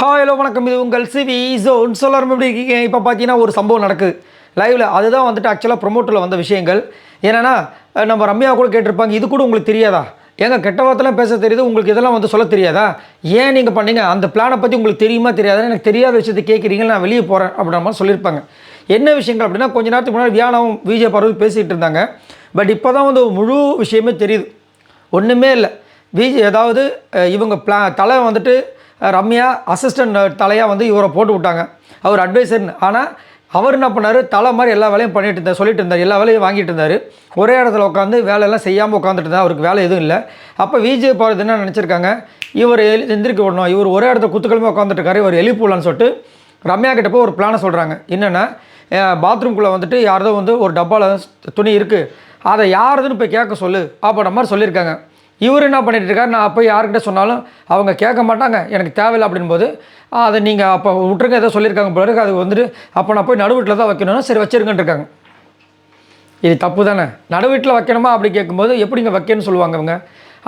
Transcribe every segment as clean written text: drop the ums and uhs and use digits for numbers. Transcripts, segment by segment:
Hello வணக்கம். இது உங்கள் சிவி ஜோன். சொல்லாரும் எப்படி இருக்கீங்க? இப்போ பார்த்தீங்கன்னா ஒரு சம்பவம் நடக்குது லைவில். அதுதான் வந்துட்டு ஆக்சுவலாக ப்ரொமோட்டரில் வந்த விஷயங்கள். ஏன்னா நம்ம ரம்யா கூட கேட்டிருப்பாங்க, இது கூட உங்களுக்கு தெரியாதா? ஏங்க கெட்ட வார்த்தைலாம் பேச தெரியுது, உங்களுக்கு இதெல்லாம் வந்து சொல்ல தெரியாதா? ஏன் நீங்கள் பண்ணீங்க? அந்த பிளானை பற்றி உங்களுக்கு தெரியுமா தெரியாதா? எனக்கு தெரியாத விஷயத்தை கேட்குறீங்க, நான் வெளியே போகிறேன் அப்படின்ற மாதிரி சொல்லியிருப்பாங்க. என்ன விஷயங்கள் அப்படின்னா, கொஞ்ச நேரத்துக்கு முன்னாடி வியானாவும் விஜய் பார்வதி பேசிகிட்டு இருந்தாங்க. பட் இப்போ தான் வந்து முழு விஷயமே தெரியுது. ஒன்றுமே இல்லை. அதாவது இவங்க தலை வந்துட்டு ரம்யா அசிஸ்டன்ட் தலையாக வந்து இவரை போட்டு விட்டாங்க, அவர் அட்வைசர்னு. ஆனால் அவர் என்ன பண்ணார், தலை மாதிரி எல்லா வேலையும் பண்ணிட்டு இருந்தார், சொல்லிட்டு இருந்தார், எல்லா வேலையும் வாங்கிட்டு இருந்தார். ஒரே இடத்துல உட்காந்து வேலையெல்லாம் செய்யாமல் உட்காந்துட்டு இருந்தார், அவருக்கு வேலை எதுவும் இல்லை. அப்போ விஜய் பார்வதி என்ன நினச்சிருக்காங்க, இவர் எந்திரிக்க விடணும், இவர் ஒரே இடத்துல குத்துக்கிழமை உட்காந்துட்டு இருக்காரு, இவர் எழுப்பிடலான்னு சொல்லிட்டு ரம்யா கிட்ட போய் ஒரு பிளானை சொல்கிறாங்க. என்னென்னா, பாத்ரூம்குள்ளே வந்துட்டு யாரதோ வந்து ஒரு டப்பாவில் துணி இருக்குது, அதை யாருதுன்னு போய் கேட்க சொல்லு அப்படின்ற மாதிரி சொல்லியிருக்காங்க. இவர் என்ன பண்ணிட்டு இருக்காரு, நான் அப்போ யார்கிட்ட சொன்னாலும் அவங்க கேட்க மாட்டாங்க, எனக்கு தேவையில்லை அப்படின்போது அதை நீங்கள் அப்போ விட்டுருங்க, ஏதோ சொல்லியிருக்காங்க போல இருக்கு, அது வந்துட்டு அப்போ நான் போய் நடுவீட்டில் தான் வைக்கணும்னா சரி வச்சிருக்கேன் இருக்காங்க. இது தப்பு தானே? நடுவீட்டில் வைக்கணுமா அப்படி கேட்கும்போது எப்படிங்க வைக்கணும்னு சொல்லுவாங்க அவங்க.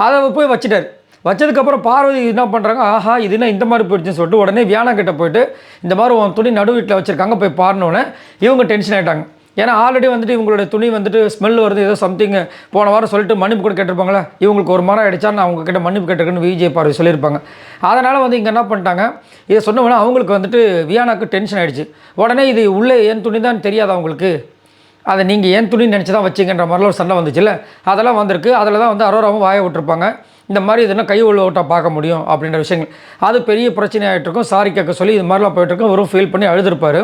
அதை போய் வச்சுட்டார். வச்சதுக்கப்புறம் பார்வதி என்ன பண்ணுறாங்க, ஆஹா இதுனா இந்த மாதிரி போயிடுச்சுன்னு சொல்லிட்டு உடனே வியானா கிட்ட போயிட்டு இந்த மாதிரி உன் துணி நடுவீட்டில் வச்சுருக்காங்க போய் பாருனோன்னே இவங்க டென்ஷன் ஆகிட்டாங்க. ஏன்னா ஆல்ரெடி வந்துட்டு இவங்களுடைய துணி வந்துட்டு ஸ்மெல் வருது, ஏதோ சம்திங் போன வாரம் சொல்லிட்டு மன்னிப்பு கூட கேட்டிருப்பாங்களா, இவங்களுக்கு ஒரு மரம் ஆகிடுச்சா, நான் அவங்க கிட்ட மன்னிப்பு கேட்டிருக்கேன்னு விஜய் பார்வதி சொல்லியிருப்பாங்க. அதனால் வந்து இங்கே என்ன பண்ணிட்டாங்க, இதை சொன்னோன்னா அவங்களுக்கு வந்துட்டு வியானாக்கு டென்ஷன் ஆகிடுச்சு. உடனே இது உள்ளே என் துணி தான் தெரியாது அவங்களுக்கு, அதை நீங்கள் ஏன் துணி நினச்சி தான் வச்சிங்கன்ற மாதிரிலாம் ஒரு சண்டை வந்துச்சுல்ல, அதெல்லாம் வந்திருக்கு. அதில் தான் வந்து அரோராவும் வாய விட்டுருப்பாங்க, இந்த மாதிரி இதெல்லாம் கை உள்ள ஓட்டாக பார்க்க முடியும் அப்படின்ற விஷயங்கள். அது பெரிய பிரச்சனை ஆகிட்டுருக்கும். சாரி கேட்க சொல்லி இது மாதிரிலாம் போயிட்டுருக்கோம். வெறும் ஃபீல் பண்ணி அழுதுருப்பார்.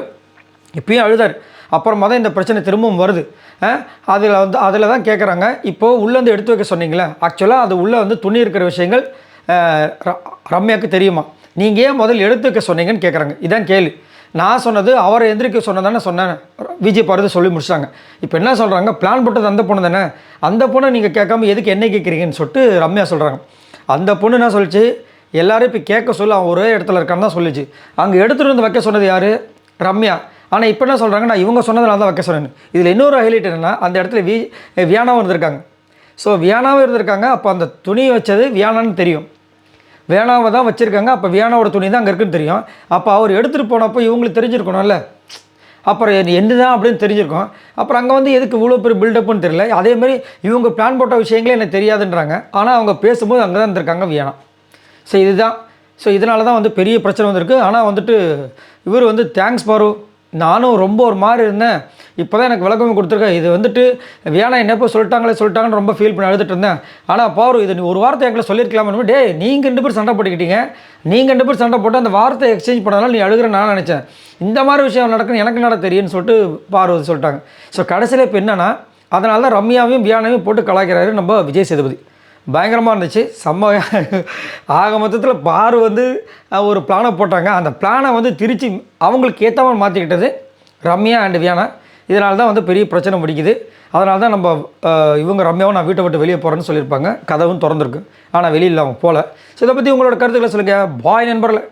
இப்பயும் அழுதார். அப்புறமா தான் இந்த பிரச்சனை திரும்பவும் வருது. அதில் தான் கேட்குறாங்க, இப்போது உள்ளேருந்து எடுத்து வைக்க சொன்னீங்களே, ஆக்சுவலாக அது உள்ளே வந்து துணி இருக்கிற விஷயங்கள் ரம்யாவுக்கு தெரியுமா, நீங்கள் ஏன் முதல்ல எடுத்து வைக்க சொன்னீங்கன்னு கேட்குறாங்க. இதான் கேள்வி. நான் சொன்னது அவரை எந்திரிக்க சொன்னதானே சொன்னேன், விஜய் பார்வதி சொல்லி முடிச்சிட்டாங்க. இப்போ என்ன சொல்கிறாங்க, பிளான் போட்டது அந்த பொண்ணு தானே, அந்த பொண்ணை நீங்கள் கேட்காம எதுக்கு என்ன கேட்குறீங்கன்னு சொல்லிட்டு ரம்யா சொல்கிறாங்க. அந்த பொண்ணு என்ன சொல்லிச்சு, எல்லோரும் இப்போ கேட்க சொல்லி அவன் ஒரே இடத்துல இருக்கான்னு தான் சொல்லிச்சு. அங்கே எடுத்துகிட்டு வந்து வைக்க சொன்னது யார், ரம்யா. ஆனால் இப்போ என்ன சொல்கிறாங்க, நான் இவங்க சொன்னதுனால தான் வைக்க சொன்னேன். இதில் இன்னொரு ஹைலைட் என்னென்னா, அந்த இடத்துல வியானாவும் இருந்திருக்காங்க. ஸோ வியானாவும் இருந்திருக்காங்க. அப்போ அந்த துணி வச்சது வியானான்னு தெரியும், வியானாவை தான் வச்சுருக்காங்க. அப்போ வியானாவோட துணி தான் அங்கே இருக்குன்னு தெரியும். அப்போ அவர் எடுத்துகிட்டு போனப்போ இவங்களுக்கு தெரிஞ்சிருக்கணும்ல, அப்புறம் என்ன தான் அப்படின்னு தெரிஞ்சிருக்கும். அப்புறம் அங்கே வந்து எதுக்கு இவ்வளோ பெரிய பில்டப்புன்னு தெரியல. அதேமாதிரி இவங்க பிளான் போட்ட விஷயங்களே எனக்கு தெரியாதுன்றாங்க. ஆனால் அவங்க பேசும்போது அங்கே தான் இருந்திருக்காங்க வியானா. ஸோ இதுதான். ஸோ இதனால தான் வந்து பெரிய பிரச்சனை வந்திருக்கு. ஆனால் வந்துட்டு இவர் வந்து தேங்க்ஸ் பாரு, நானும் ரொம்ப ஒரு மாதிரி இருந்தேன், இப்போ தான் எனக்கு விளக்கமே கொடுத்துருக்கேன். இது வந்துட்டு வியானா என்னப்போ சொல்லிட்டாங்கன்னு ரொம்ப ஃபீல் பண்ணி அழுதுட்டு இருந்தேன். ஆனால் பாரு, இது நீ ஒரு வார்த்தை எங்களை சொல்லியிருக்கலாமே. டே, நீங்கள் 2 பேர் சண்டை போட்டுக்கிட்டீங்க, நீங்கள் 2 பேர் சண்டை போட்டு அந்த வார்த்தை எக்ஸ்சேஞ்ச் பண்ணதால நீ அழுகிறேன்னு நான் நினச்சேன். இந்த மாதிரி விஷயம் நடக்குன்னு எனக்கு நட தெரியும்னு சொல்லிட்டு பார்வதி சொல்லிட்டாங்க. ஸோ கடைசியில் இப்போ என்னென்னா, அதனால தான் ரம்யாவையும் வியானாவையும் போட்டு கலாய்க்கிறாரு நம்ம விஜய் சேதுபதி. பயங்கரமாக இருந்துச்சு, செம்மையாக. ஆக மொத்தத்தில் பாரு வந்து ஒரு பிளானை போட்டாங்க. அந்த பிளானை வந்து திருச்சி அவங்களுக்கு ஏற்ற மாதிரி மாற்றிக்கிட்டது ரம்யா அண்ட் வியானா. இதனால தான் வந்து பெரிய பிரச்சனை பிடிக்குது. அதனால தான் நம்ம இவங்க ரம்யாவும் நான் வீட்டை விட்டு வெளியே போகிறேன்னு சொல்லியிருப்பாங்க. கதவும் திறந்துருக்கு, ஆனால் வெளியில் அவங்க போகல. ஸோ இதை பற்றி உங்களோட கருத்துக்களை சொல்லுங்கள். பாய் நண்பர்களே.